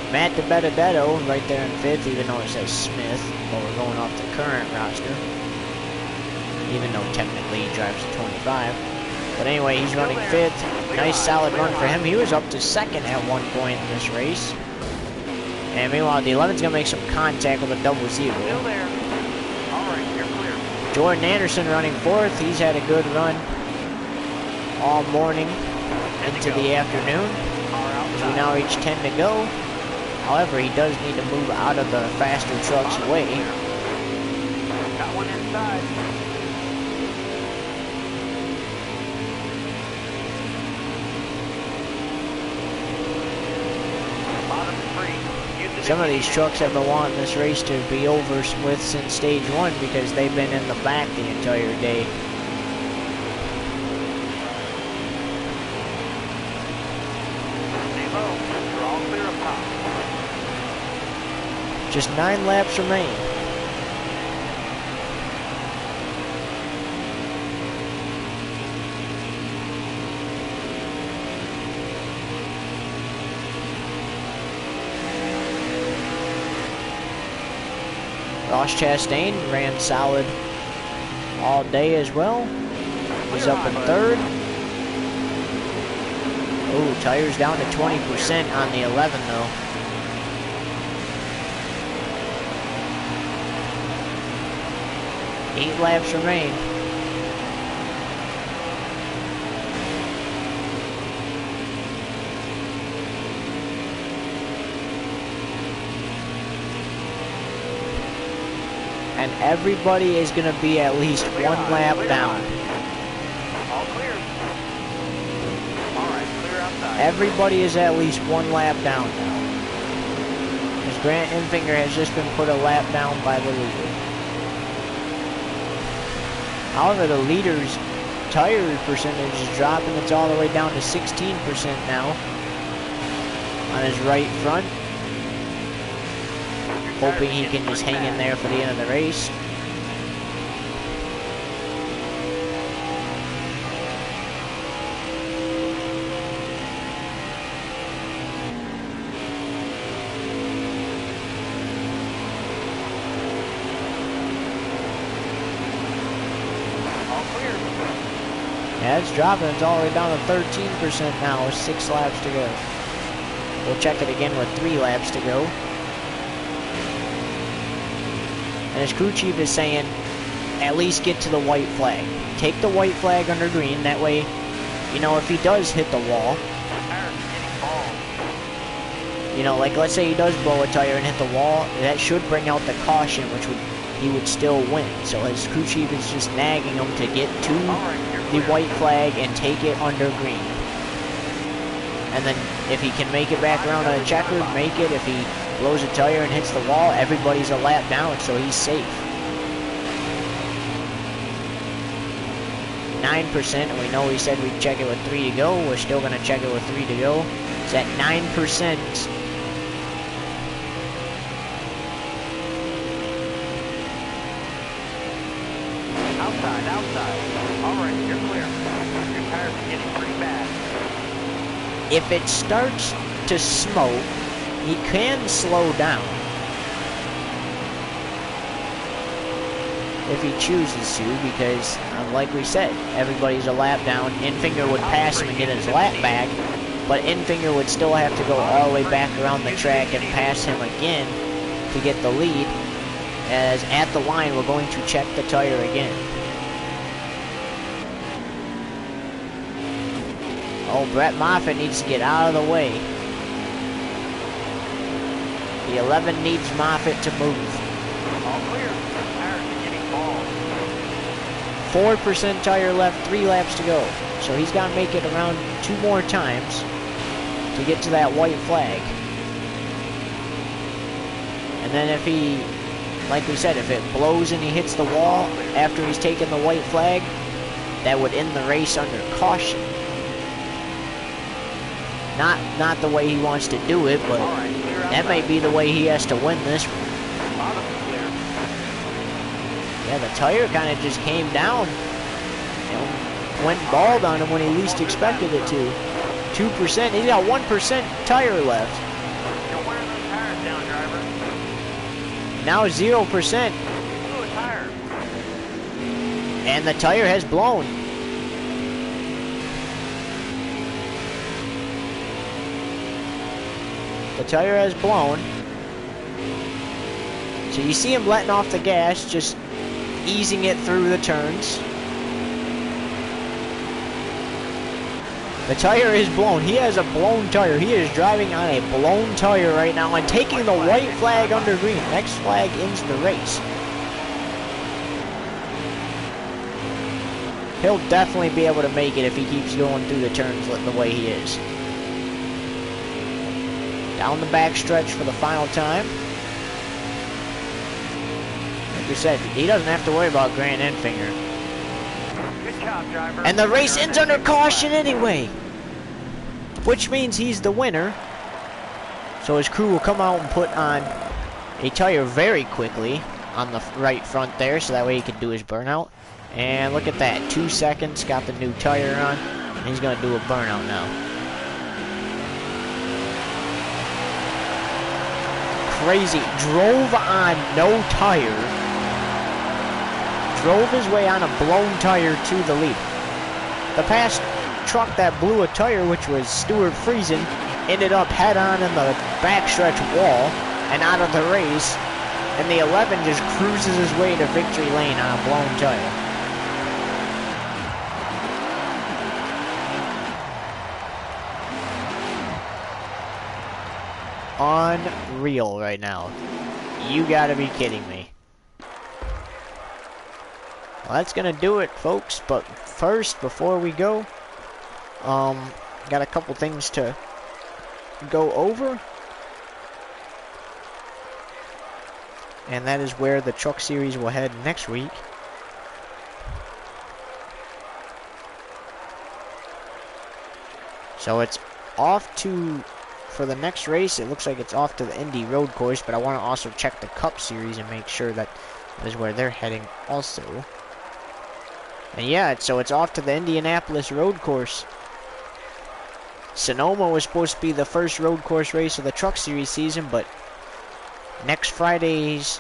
Matt DiBenedetto right there in 5th, even though it says Smith, but we're going off the current roster. Even though technically he drives a 25. But anyway, he's running 5th. Nice solid run for him. He was up to 2nd at one point in this race. And meanwhile, the 11's going to make some contact with a double zero. Still there. All right, you're clear. Jordan Anderson running 4th. He's had a good run all morning into the afternoon. Car As we outside. now reach 10 to go. However, he does need to move out of the faster truck's way. Got one inside. Bottom three. Some of these trucks have been wanting this race to be over with since stage 1 because they've been in the back the entire day. Stay low. You're all clear up top. Just 9 laps remain. Ross Chastain ran solid all day as well. He's up in 3rd. Ooh, tires down to 20% on the 11 though. Eight laps remain. And everybody is going to be at least one lap down. All clear. All right, clear outside. Everybody is at least one lap down now. As Grant Enfinger has just been put a lap down by the leader. However, the leader's tire percentage is dropping. It's all the way down to 16% now on his right front. Hoping he can just hang in there for the end of the race. Yeah, it's dropping. It's all the way down to 13% now with 6 laps to go. We'll check it again with 3 laps to go. And his crew chief is saying, at least get to the white flag. Take the white flag under green. That way, you know, if he does hit the wall, you know, like let's say he does blow a tire and hit the wall, that should bring out the caution, which he would still win. So his crew chief is just nagging him to get to the white flag and take it under green. And then if he can make it back around on a checkered, make it. If he blows a tire and hits the wall, everybody's a lap down, so he's safe. 9%, and we know he said we'd check it with 3 to go. We're still going to check it with 3 to go. It's at 9%. Outside. All right, you're clear. Your tires are getting pretty bad. If it starts to smoke, he can slow down. If he chooses to, because, like we said, everybody's a lap down. Infinger would pass him and get his lap back, but Infinger would still have to go all the way back around the track and pass him again to get the lead. As at the line, we're going to check the tire again. Oh, Brett Moffitt needs to get out of the way. The 11 needs Moffitt to move. All clear. Tires are getting bald. 4% tire left, 3 laps to go. So he's got to make it around 2 more times to get to that white flag. And then if he, like we said, if it blows and he hits the wall after he's taken the white flag, that would end the race under caution. Not the way he wants to do it, but that may be the way he has to win this one. Yeah, the tire kind of just came down and went bald on him when he least expected it to. 2%, he's got 1% tire left. You're wearing those tires down, driver. Now 0%. Blew a tire. And the tire has blown. The tire has blown. So you see him letting off the gas, just easing it through the turns. The tire is blown. He has a blown tire. He is driving on a blown tire right now and taking the white flag under green. Next flag ends the race. He'll definitely be able to make it if he keeps going through the turns the way he is. Down the back stretch for the final time. Like we said, he doesn't have to worry about Grant Enfinger. Good job, driver. And the race ends under caution anyway, which means he's the winner. So his crew will come out and put on a tire very quickly on the right front there, so that way he can do his burnout. And look at that, 2 seconds, got the new tire on, and he's gonna do a burnout now. Crazy, drove on no tire, drove his way on a blown tire to the lead. The past truck that blew a tire, which was Stuart Friesen, ended up head-on in the backstretch wall and out of the race, and the 11 just cruises his way to victory lane on a blown tire. Unreal right now. You gotta be kidding me. Well, that's gonna do it, folks. But first, before we go, got a couple things to go over. And that is where the Truck Series will head next week. So it's off to... For the next race, it looks like it's off to the Indy Road Course, but I want to also check the Cup Series and make sure that is where they're heading also. And yeah, so it's off to the Indianapolis Road Course. Sonoma was supposed to be the first road course race of the Truck Series season, but next Fridays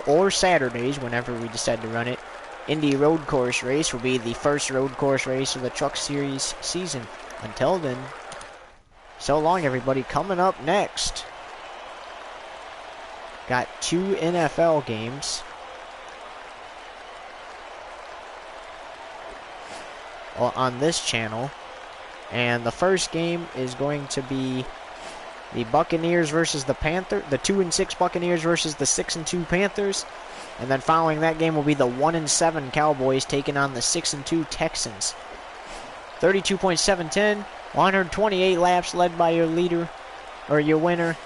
or Saturdays, whenever we decide to run it, Indy Road Course race will be the first road course race of the Truck Series season. Until then, so long, everybody. Coming up next, got 2 NFL games. On this channel. And the first game is going to be the Buccaneers versus the Panthers. The 2-6 Buccaneers versus the 6-2 Panthers. And then following that game will be the 1-7 Cowboys taking on the 6-2 Texans. 32.710, 128 laps led by your leader, or your winner.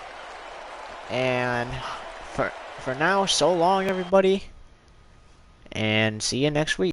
And for now, so long, everybody. And see you next week.